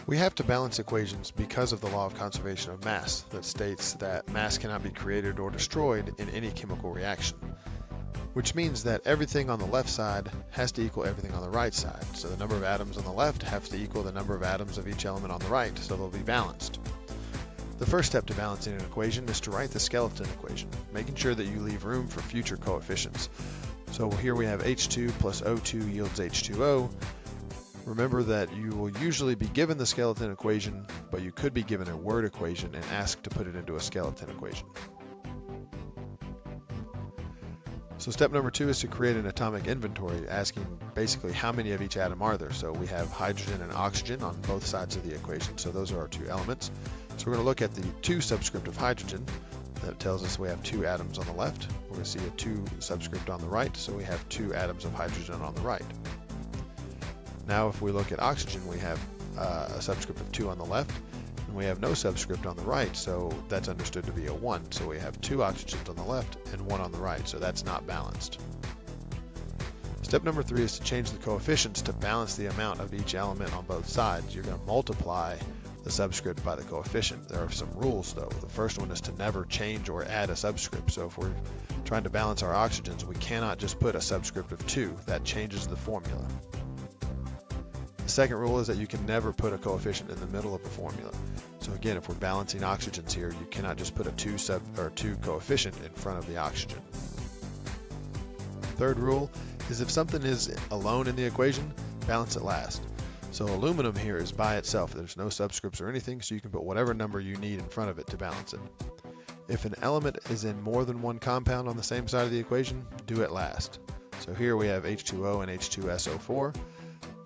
We have to balance equations because of the law of conservation of mass that states that mass cannot be created or destroyed in any chemical reaction, which means that everything on the left side has to equal everything on the right side. So the number of atoms on the left have to equal the number of atoms of each element on the right, so they'll be balanced. The first step to balancing an equation is to write the skeleton equation, making sure that you leave room for future coefficients. So here we have H2 plus O2 yields H2O. Remember that you will usually be given the skeleton equation, but you could be given a word equation and asked to put it into a skeleton equation. So step number 2 is to create an atomic inventory, asking basically how many of each atom are there. So we have hydrogen and oxygen on both sides of the equation, so those are our two elements. So we're going to look at the 2 subscript of hydrogen. That tells us we have 2 atoms on the left. We're going to see a 2 subscript on the right, so we have 2 atoms of hydrogen on the right. Now if we look at oxygen, we have a subscript of 2 on the left, and we have no subscript on the right, so that's understood to be a 1. So we have 2 oxygens on the left and 1 on the right, so that's not balanced. Step number 3 is to change the coefficients to balance the amount of each element on both sides. You're going to multiply the subscript by the coefficient. There are some rules though. The first one is to never change or add a subscript. So if we're trying to balance our oxygens, we cannot just put a subscript of 2. That changes the formula. The second rule is that you can never put a coefficient in the middle of a formula. So again, if we're balancing oxygens here, you cannot just put a 2 coefficient in front of the oxygen. Third rule is if something is alone in the equation, balance it last. So aluminum here is by itself. There's no subscripts or anything, so you can put whatever number you need in front of it to balance it. If an element is in more than one compound on the same side of the equation, do it last. So here we have H2O and H2SO4.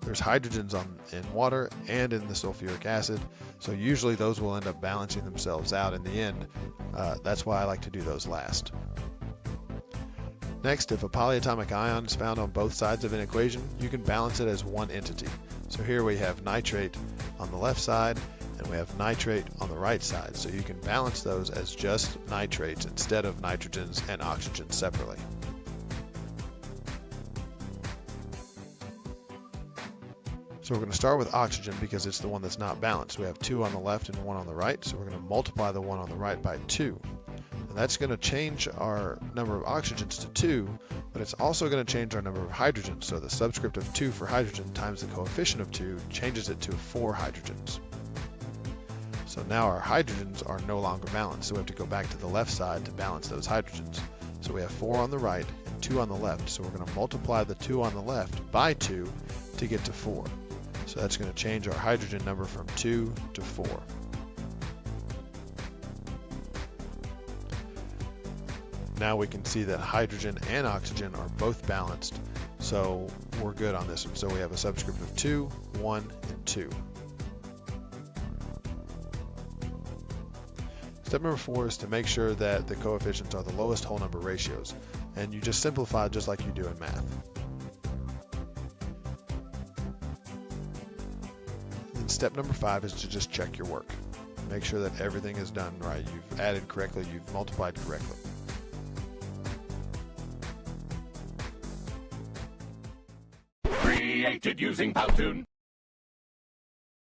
There's hydrogens in water and in the sulfuric acid, so usually those will end up balancing themselves out in the end. That's why I like to do those last. Next, if a polyatomic ion is found on both sides of an equation, you can balance it as one entity. So here we have nitrate on the left side and we have nitrate on the right side. So you can balance those as just nitrates instead of nitrogens and oxygens separately. So we're going to start with oxygen because it's the one that's not balanced. We have 2 on the left and 1 on the right, so we're going to multiply the 1 on the right by 2. And that's going to change our number of oxygens to 2, but it's also going to change our number of hydrogens. So the subscript of 2 for hydrogen times the coefficient of 2 changes it to 4 hydrogens. So now our hydrogens are no longer balanced, so we have to go back to the left side to balance those hydrogens. So we have 4 on the right and 2 on the left, so we're going to multiply the 2 on the left by 2 to get to 4. So that's going to change our hydrogen number from 2 to 4. Now we can see that hydrogen and oxygen are both balanced, so we're good on this one. So we have a subscript of 2, 1, and 2. Step number 4 is to make sure that the coefficients are the lowest whole number ratios, and you just simplify just like you do in math. And step number 5 is to just check your work. Make sure that everything is done right. You've added correctly, you've multiplied correctly. Created using Powtoon.